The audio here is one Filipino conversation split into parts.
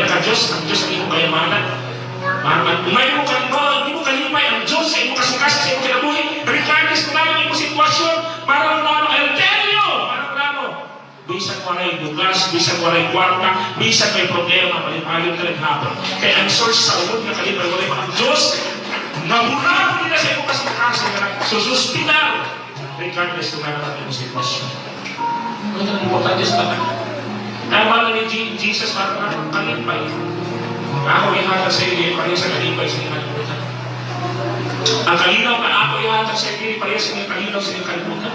nagka-Diyos, ang Diyos ang iyong kayamanan. May mo kalipay ang Diyos sa iyong kasukasa sa iyong kinabuhi. Regardless kung ano yung sitwasyon, parang I'll tell you, parang bisan walay bugas, bisan walay kwarta, bisan may problema, palipayon ka rin hapon. Kaya ang source sa ulod na kalipay, walay pa ang Diyos, nahurap nila sa iyong kasukasa na sususpital. Regardless kung ano ang iyong sitwasyon. Ito ang importante sa tanan. Kaya mahal ni Jesus, parang kalipay. Ako ihatag sa iyo, pareho sa kalipay sa iyong kalimutan. Ang kalinaw na ako ihatag sa iyo, pareho sa iyong kalinaw sa iyong kalimutan.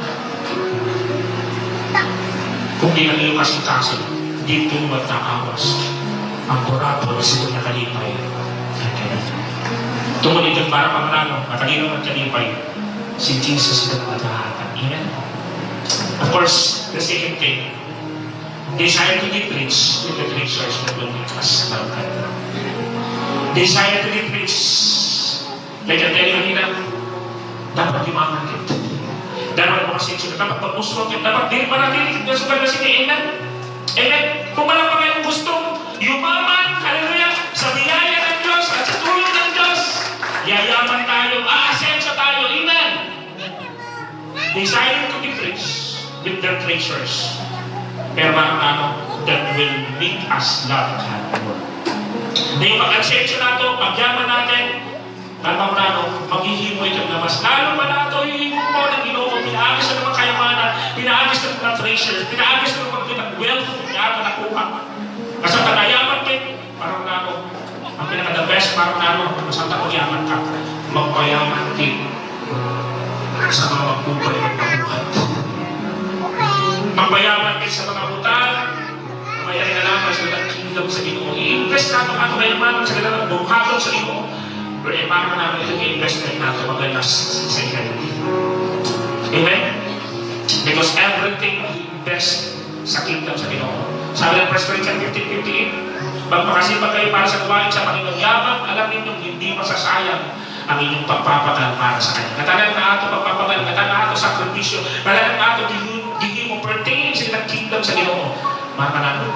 Kung di ang iyong kasikaso, dito mataawas ang burapo na siya na kalipay. Tumulit ang para pamanalo, matalino at kalipay, si Jesus na matahatan. Amen? Of course, the second thing, desire to get rich with the treasures that will make us love God. Desire to get rich. Like I tell you kanina, dapat yumaman kita. Dapat makasensyo na, dapat mag-uswag kita, dapat din manatilig na sugal na sige. Amen? Amen? Kung wala pa kayong gusto, yumaman, hallelujah, sa biyaya ng Diyos at sa tulong ng Diyos, yayaman tayo, aasensyo tayo. Amen? Desire to get rich with their treasures. Pero that will make us love God more. Na yung pag-asensyo nato, pagyaman natin, maghihimoy ka na mas lalo pa nato, hihimo mo ng Ginoo, pinaagis na naman kayamanan, pinaagis na naman treasures, pinaagis na naman kita wealth, na nakuha. Kasi tagayaman din, parang ang pinaka-the best, parang masanta kung yaman ka, magpayaman din sa mga magpupay ng pabuhat. Magpayaman din sa mga utang, may naman sa dalang kingdom sa Ginoo. I-invest nato ang kayamanan sa dalang buhatong sa Ginoo. Pero parang namin itong i-investment nato magalas sa eternity. Amen? Because everything best sa kingdom sa Ginoo. Sabi ng 1 Corinthians 15:58, magpakasipag kayo para sa gawain sa Panginoong yabang, alam ninyong hindi masasayang ang inyong pagpapagal para sa Kanya. Katanan na ato pagpapagal, katanan na ato sakripisyo, katanan na ato mo pertaining sa ilang kingdom sa Ginoo. Mga kanano,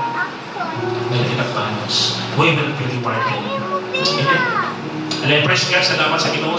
dahil kinagpanos, we will be rewarded. Amen. Alam, praise God, salamat sa Ginoo.